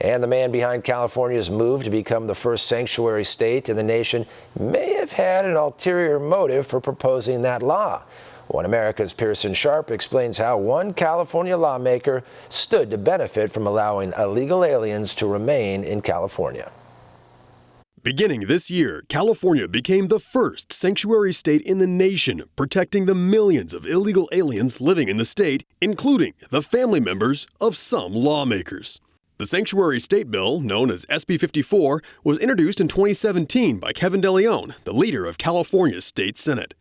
And the man behind California's move to become the first sanctuary state in the nation may have had an ulterior motive for proposing that law. One America's Pearson Sharp explains how one California lawmaker stood to benefit from allowing illegal aliens to remain in California. Beginning this year, California became the first sanctuary state in the nation, protecting the millions of illegal aliens living in the state, including the family members of some lawmakers. The Sanctuary State Bill, known as SB 54, was introduced in 2017 by Kevin DeLeon, the leader of California's state Senate.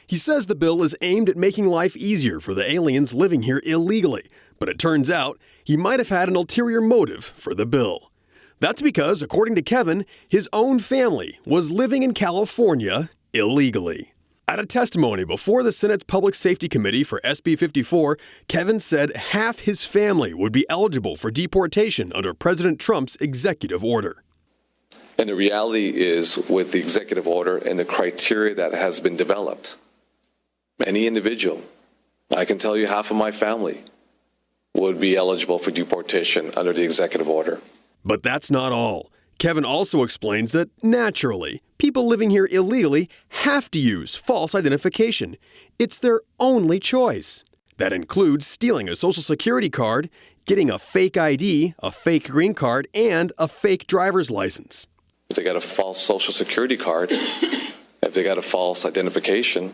He says the bill is aimed at making life easier for the aliens living here illegally, but it turns out he might have had an ulterior motive for the bill. That's because, according to Kevin, his own family was living in California illegally. At a testimony before the Senate's Public Safety Committee for SB 54, Kevin said half his family would be eligible for deportation under President Trump's executive order. And the reality is, with the executive order and the criteria that has been developed, any individual, I can tell you half of my family, would be eligible for deportation under the executive order. But that's not all. Kevin also explains that, naturally, people living here illegally have to use false identification. It's their only choice. That includes stealing a Social Security card, getting a fake ID, a fake green card, and a fake driver's license. If they got a false Social Security card, if they got a false identification,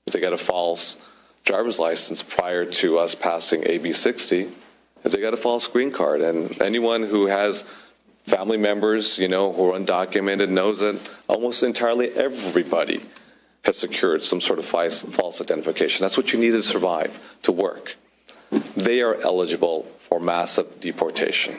if they got a false driver's license prior to us passing AB 60, if they got a false green card, and anyone who has family members, who are undocumented knows that almost entirely everybody has secured some sort of false identification. That's what you need to survive, to work. They are eligible for massive deportation.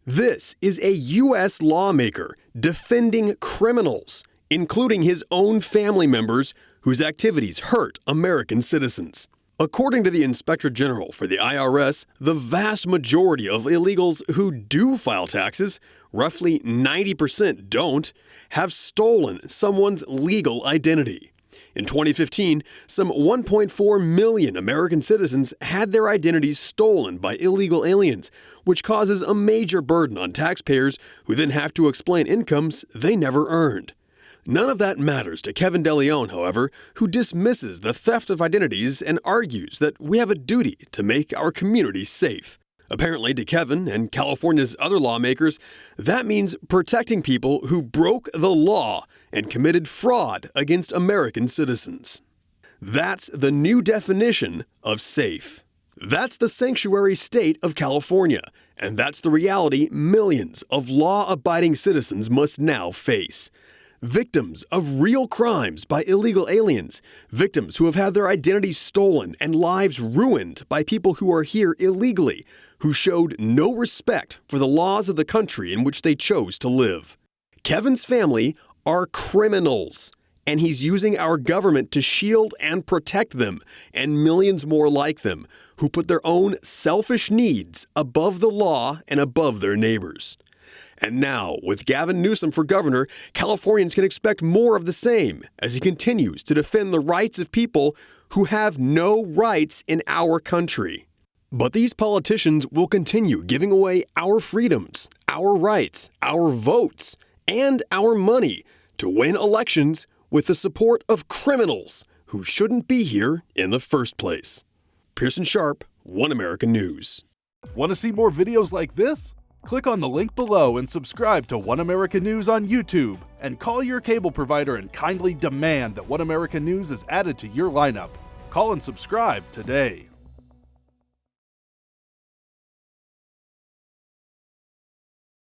This is a U.S. lawmaker defending criminals, including his own family members whose activities hurt American citizens. According to the Inspector General for the IRS, the vast majority of illegals who do file taxes, roughly 90% don't, have stolen someone's legal identity. In 2015, some 1.4 million American citizens had their identities stolen by illegal aliens, which causes a major burden on taxpayers who then have to explain incomes they never earned. None of that matters to Kevin DeLeon, however, who dismisses the theft of identities and argues that we have a duty to make our communities safe. Apparently, to Kevin and California's other lawmakers, that means protecting people who broke the law and committed fraud against American citizens. That's the new definition of safe. That's the sanctuary state of California, and that's the reality millions of law-abiding citizens must now face. Victims of real crimes by illegal aliens, victims who have had their identities stolen and lives ruined by people who are here illegally, who showed no respect for the laws of the country in which they chose to live. Kevin's family are criminals, and he's using our government to shield and protect them, and millions more like them, who put their own selfish needs above the law and above their neighbors. And now, with Gavin Newsom for governor, Californians can expect more of the same as he continues to defend the rights of people who have no rights in our country. But these politicians will continue giving away our freedoms, our rights, our votes, and our money to win elections with the support of criminals who shouldn't be here in the first place. Pearson Sharp, One American News. Want to see more videos like this? Click on the link below and subscribe to One American News on YouTube, and call your cable provider and kindly demand that One American News is added to your lineup. Call and subscribe today.